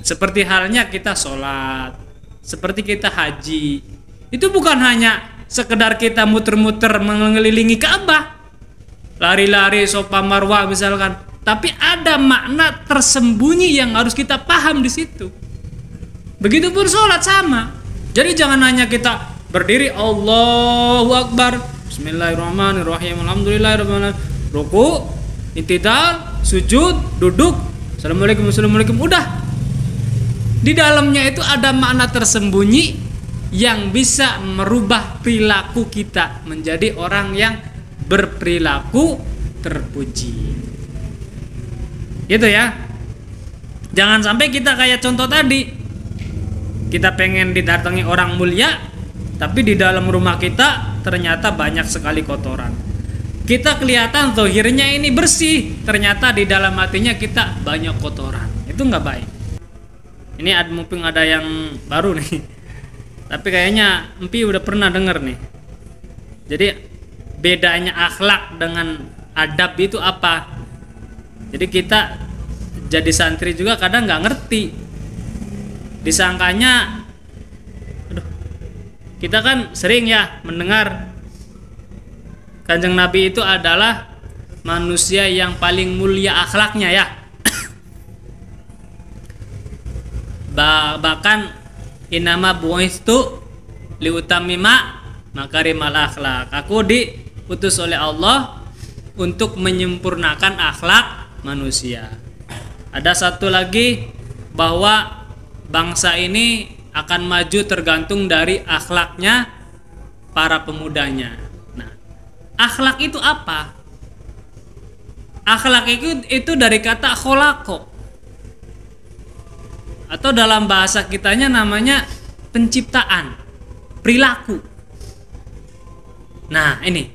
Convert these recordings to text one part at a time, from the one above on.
Seperti halnya kita sholat, seperti kita haji. Itu bukan hanya sekedar kita muter-muter mengelilingi Ka'bah, lari-lari Safa Marwah misalkan, tapi ada makna tersembunyi yang harus kita paham di situ. Begitupun sholat sama. Jadi jangan hanya kita berdiri Allahu Akbar, Bismillahirrahmanirrahim, Alhamdulillahirrahmanirrahim, ruku, i'tidal, sujud, duduk, Assalamualaikum, udah. Di dalamnya itu ada makna tersembunyi yang bisa merubah perilaku kita menjadi orang yang berperilaku terpuji. Gitu ya. Jangan sampai kita kayak contoh tadi. Kita pengen didatangi orang mulia, tapi di dalam rumah kita ternyata banyak sekali kotoran. Kita kelihatan zahirnya ini bersih, ternyata di dalam hatinya kita banyak kotoran. Itu nggak baik. Ini mumpung ada yang baru nih, tapi kayaknya Empi udah pernah denger nih. Jadi bedanya akhlak dengan adab itu apa? Jadi kita jadi santri juga kadang nggak ngerti. Disangkanya, kita kan sering ya mendengar Kanjeng Nabi itu adalah manusia yang paling mulia akhlaknya ya. Bahkan inama bu'istu liutammima makarimal akhlak. Aku diutus oleh Allah untuk menyempurnakan akhlak manusia. Ada satu lagi, bahwa bangsa ini akan maju tergantung dari akhlaknya para pemudanya. Nah, akhlak itu apa? Akhlak itu dari kata kholaqo, atau dalam bahasa kitanya namanya penciptaan, perilaku. Nah ini,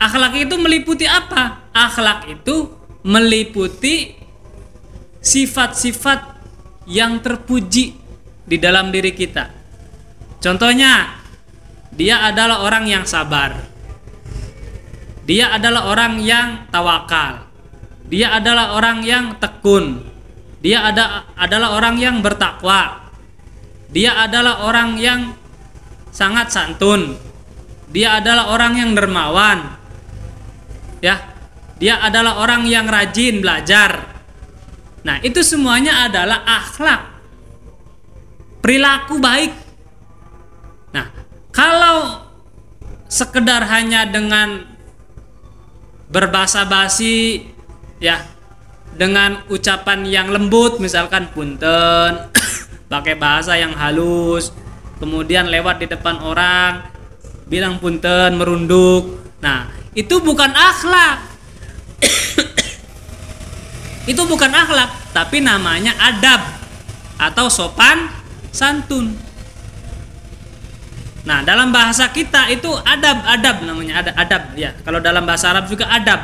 akhlak itu meliputi apa? Akhlak itu meliputi sifat-sifat yang terpuji di dalam diri kita. Contohnya, dia adalah orang yang sabar, dia adalah orang yang tawakal, dia adalah orang yang tekun, dia adalah orang yang bertakwa, dia adalah orang yang sangat santun, dia adalah orang yang dermawan, ya, dia adalah orang yang rajin belajar. Nah, itu semuanya adalah akhlak, perilaku baik. Nah, kalau sekedar hanya dengan berbahasa basi, ya, dengan ucapan yang lembut, misalkan punten, pakai bahasa yang halus, kemudian lewat di depan orang bilang punten, merunduk. Nah, itu bukan akhlak. Itu bukan akhlak, tapi namanya adab atau sopan santun. Nah, dalam bahasa kita itu adab namanya, ada adab ya. Kalau dalam bahasa Arab juga adab.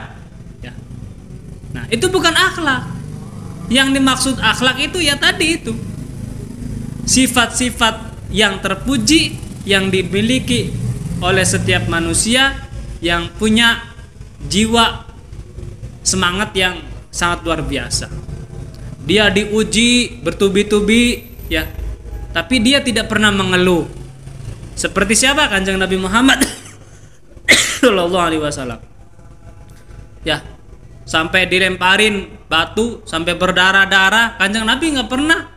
Nah, itu bukan akhlak. Yang dimaksud akhlak itu ya tadi itu, sifat-sifat yang terpuji yang dimiliki oleh setiap manusia yang punya jiwa semangat yang sangat luar biasa. Dia diuji bertubi-tubi ya, tapi dia tidak pernah mengeluh. Seperti siapa? Kanjeng Nabi Muhammad sallallahu alaihi wasallam. Ya, sampai dilemparin batu sampai berdarah-darah, Kanjeng Nabi nggak pernah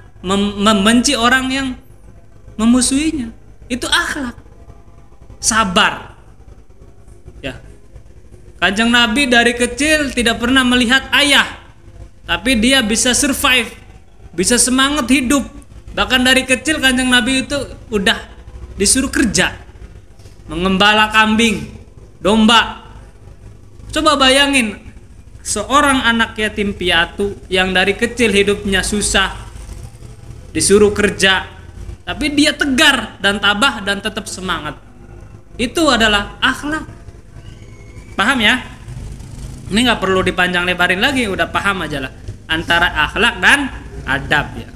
membenci orang yang memusuhinya. Itu akhlak, sabar. Ya, Kanjeng Nabi dari kecil tidak pernah melihat ayah, tapi dia bisa survive, bisa semangat hidup. Bahkan dari kecil Kanjeng Nabi itu udah disuruh kerja, mengembala kambing, domba. Coba bayangin, seorang anak yatim piatu yang dari kecil hidupnya susah, disuruh kerja, tapi dia tegar dan tabah dan tetap semangat. Itu adalah akhlak. Paham ya? Ini nggak perlu dipanjang lebarin lagi, udah paham aja lah antara akhlak dan adab ya.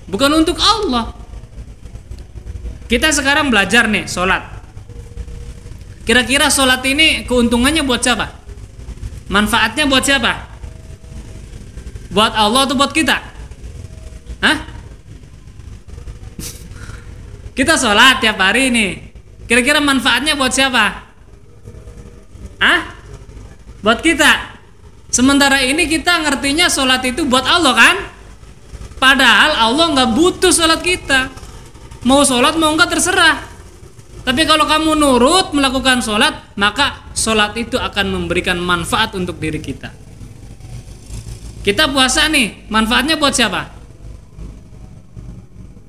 Bukan untuk Allah. Kita sekarang belajar nih sholat. Kira-kira sholat ini keuntungannya buat siapa? Manfaatnya buat siapa? Buat Allah atau buat kita? Hah? Kita sholat tiap hari nih. Kira-kira manfaatnya buat siapa? Hah? Buat kita. Sementara ini kita ngertinya sholat itu buat Allah kan? Padahal Allah nggak butuh sholat kita. Mau sholat mau nggak terserah. Tapi kalau kamu nurut melakukan sholat, maka sholat itu akan memberikan manfaat untuk diri kita. Kita puasa nih, manfaatnya buat siapa?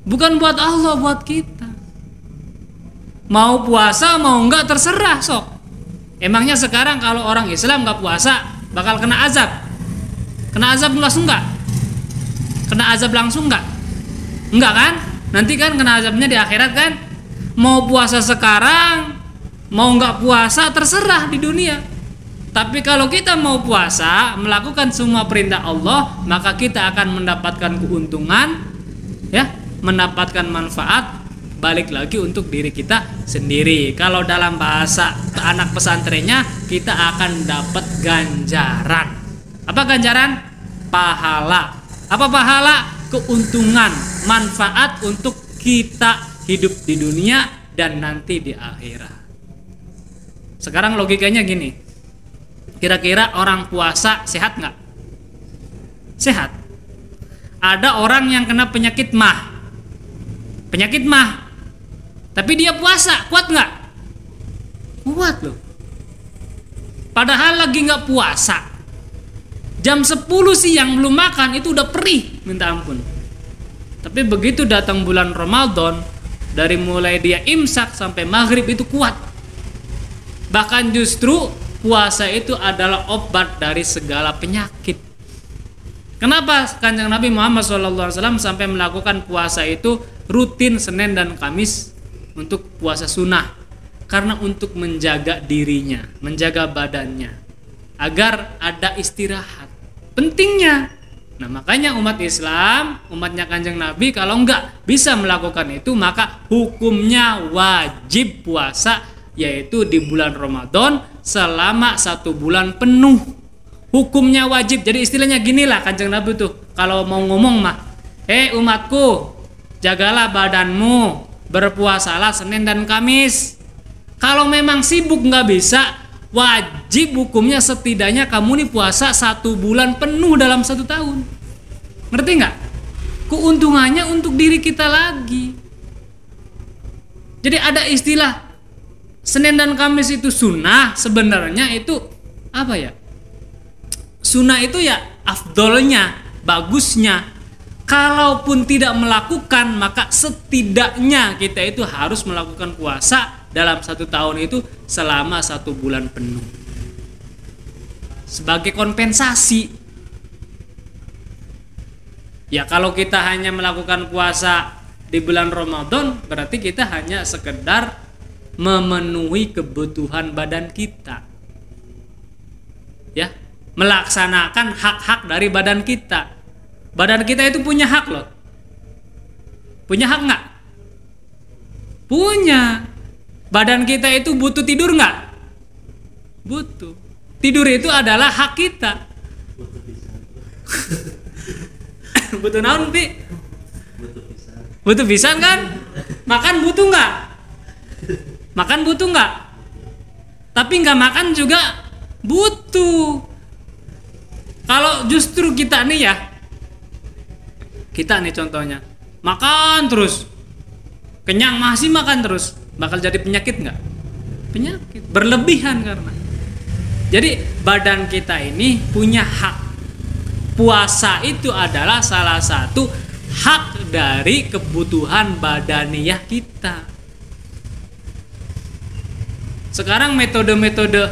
Bukan buat Allah, buat kita. Mau puasa mau nggak terserah sok. Emangnya sekarang kalau orang Islam nggak puasa bakal kena azab? Kena azab langsung nggak? Kena azab langsung nggak? Enggak kan? Nanti kan kena azabnya di akhirat kan? Mau puasa sekarang, mau nggak puasa terserah di dunia. Tapi kalau kita mau puasa, melakukan semua perintah Allah, maka kita akan mendapatkan keuntungan, ya, mendapatkan manfaat, balik lagi untuk diri kita sendiri. Kalau dalam bahasa anak pesantrennya, kita akan dapat ganjaran. Apa ganjaran? Pahala. Apa pahala? Keuntungan, manfaat untuk kita hidup di dunia dan nanti di akhirat. Sekarang logikanya gini, kira-kira orang puasa sehat nggak? Sehat. Ada orang yang kena penyakit mah, tapi dia puasa, kuat nggak? Kuat loh. Padahal lagi nggak puasa, jam 10 siang belum makan itu udah perih minta ampun. Tapi begitu datang bulan Ramadan, dari mulai dia imsak sampai maghrib itu kuat. Bahkan justru puasa itu adalah obat dari segala penyakit. Kenapa Kanjeng Nabi Muhammad SAW sampai melakukan puasa itu rutin Senin dan Kamis untuk puasa sunnah? Karena untuk menjaga dirinya, menjaga badannya, agar ada istirahat. Pentingnya. Nah makanya umat Islam, umatnya Kanjeng Nabi kalau nggak bisa melakukan itu, maka hukumnya wajib puasa, yaitu di bulan Ramadan selama 1 bulan penuh. Hukumnya wajib. Jadi istilahnya ginilah Kanjeng Nabi tuh kalau mau ngomong mah, umatku, jagalah badanmu, berpuasalah Senin dan Kamis. Kalau memang sibuk nggak bisa, wajib hukumnya setidaknya kamu nih puasa 1 bulan penuh dalam 1 tahun. Ngerti nggak? Keuntungannya untuk diri kita lagi. Jadi ada istilah Senin dan Kamis itu sunnah, sebenarnya itu apa ya? Sunnah itu ya afdolnya, bagusnya. Kalaupun tidak melakukan, maka setidaknya kita itu harus melakukan puasa dalam 1 tahun itu selama 1 bulan penuh. Sebagai kompensasi. Ya kalau kita hanya melakukan puasa di bulan Ramadan, berarti kita hanya sekedar memenuhi kebutuhan badan kita. Ya, melaksanakan hak-hak dari badan kita. Badan kita itu punya hak loh. Punya hak nggak? Punya. Badan kita itu butuh tidur nggak? Butuh. Tidur itu adalah hak kita. Butuh naon, Pi? Butuh pisan kan? Makan butuh nggak? Makan butuh nggak? Tapi nggak makan juga butuh. Kalau justru kita nih ya, kita nih contohnya makan terus, kenyang masih makan terus, bakal jadi penyakit nggak? Penyakit berlebihan karena. Jadi badan kita ini punya hak. Puasa itu adalah salah satu hak dari kebutuhan badaniah kita. Sekarang metode-metode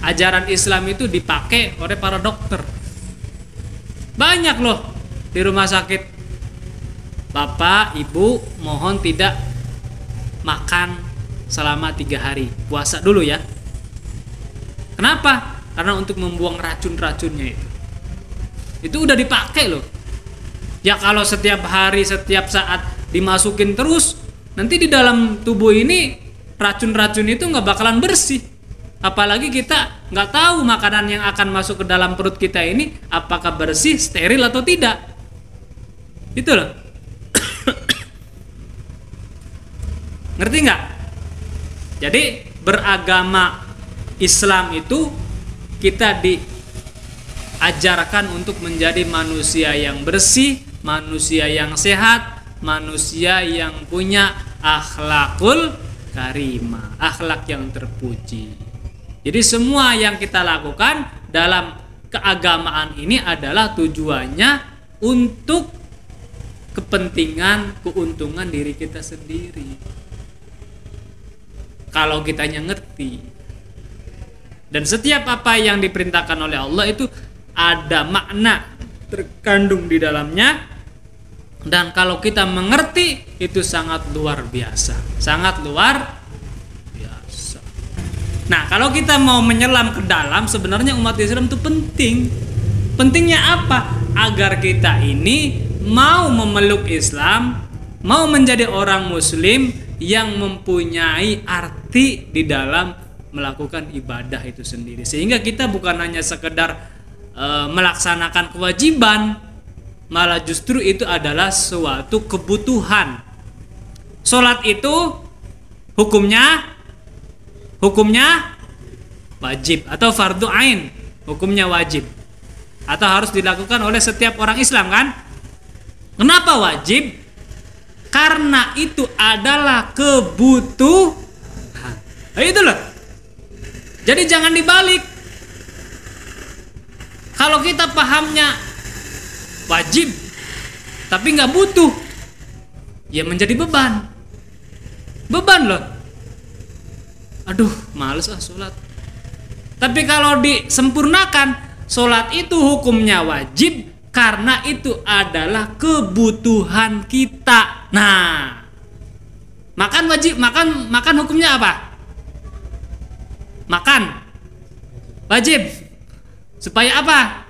ajaran Islam itu dipakai oleh para dokter. Banyak loh di rumah sakit. Bapak, Ibu, mohon tidak makan selama 3 hari. Puasa dulu ya. Kenapa? Karena untuk membuang racun-racunnya itu. Itu udah dipakai loh. Ya kalau setiap hari, setiap saat dimasukin terus, nanti di dalam tubuh ini racun-racun itu nggak bakalan bersih. Apalagi kita nggak tahu makanan yang akan masuk ke dalam perut kita ini apakah bersih, steril atau tidak. Itu loh. Ngerti nggak? Jadi beragama Islam itu kita diajarkan untuk menjadi manusia yang bersih, manusia yang sehat, manusia yang punya akhlakul karimah, akhlak yang terpuji. Jadi semua yang kita lakukan dalam keagamaan ini adalah tujuannya untuk kepentingan, keuntungan diri kita sendiri. Kalau kitanya ngerti. Dan setiap apa yang diperintahkan oleh Allah itu ada makna terkandung di dalamnya. Dan kalau kita mengerti itu sangat luar biasa. Sangat luar biasa. Nah, kalau kita mau menyelam ke dalam, sebenarnya umat Islam itu penting. Pentingnya apa? Agar kita ini mau memeluk Islam, mau menjadi orang muslim yang mempunyai arti di dalam melakukan ibadah itu sendiri. Sehingga kita bukan hanya sekedar melaksanakan kewajiban, malah justru itu adalah suatu kebutuhan. Sholat itu hukumnya wajib atau fardu ain, hukumnya wajib atau harus dilakukan oleh setiap orang Islam kan? Kenapa wajib? Karena itu adalah kebutuhan. Nah, itu loh. Jadi jangan dibalik. Kalau kita pahamnya wajib tapi nggak butuh, ya menjadi beban. Beban loh. Aduh, males sholat. Tapi kalau disempurnakan, sholat itu hukumnya wajib karena itu adalah kebutuhan kita. Nah, makan wajib, makan hukumnya apa? Makan wajib. Supaya apa?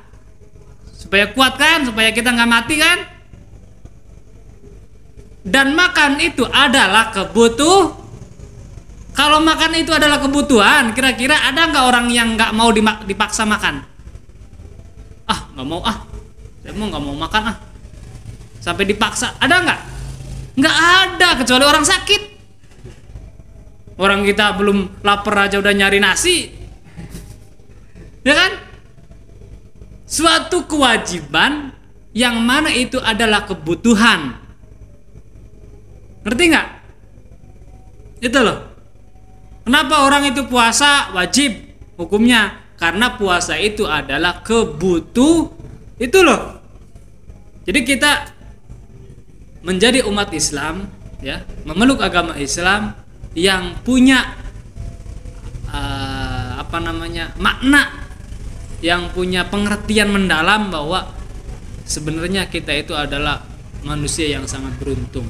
Supaya kuat kan? Supaya kita nggak mati kan? Dan makan itu adalah Kalau makan itu adalah kebutuhan, kira-kira ada nggak orang yang nggak mau dipaksa makan? Nggak mau saya nggak mau makan sampai dipaksa, ada nggak? Nggak ada, kecuali orang sakit. Orang kita belum lapar aja udah nyari nasi, ya kan? Suatu kewajiban yang mana itu adalah kebutuhan. Ngerti nggak? Itu loh. Kenapa orang itu puasa wajib hukumnya? Karena puasa itu adalah itu loh. Jadi kita menjadi umat Islam, ya, memeluk agama Islam yang punya makna, yang punya pengertian mendalam bahwa sebenarnya kita itu adalah manusia yang sangat beruntung.